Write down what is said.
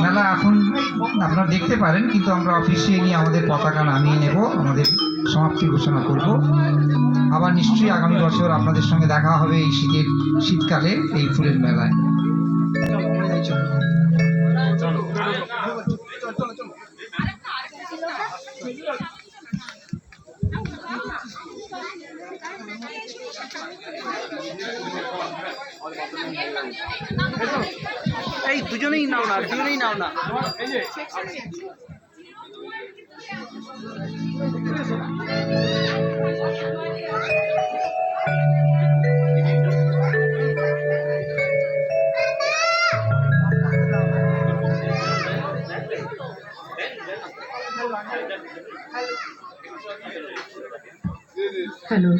মেলা এখন আপনারা দেখতে পারেন, কিন্তু আমরা অফিসিয়ালি আমাদের পতাকা নামিয়ে নেব, আমাদের সমাপ্তি ঘোষণা করব। আবার নিশ্চয়ই আগামী বছর আপনাদের সঙ্গে দেখা হবে এই শীতকালে এই ফুলের মেলায়। এই দুজনেই নাও না, দুজনেই নাও না। হ্যালো,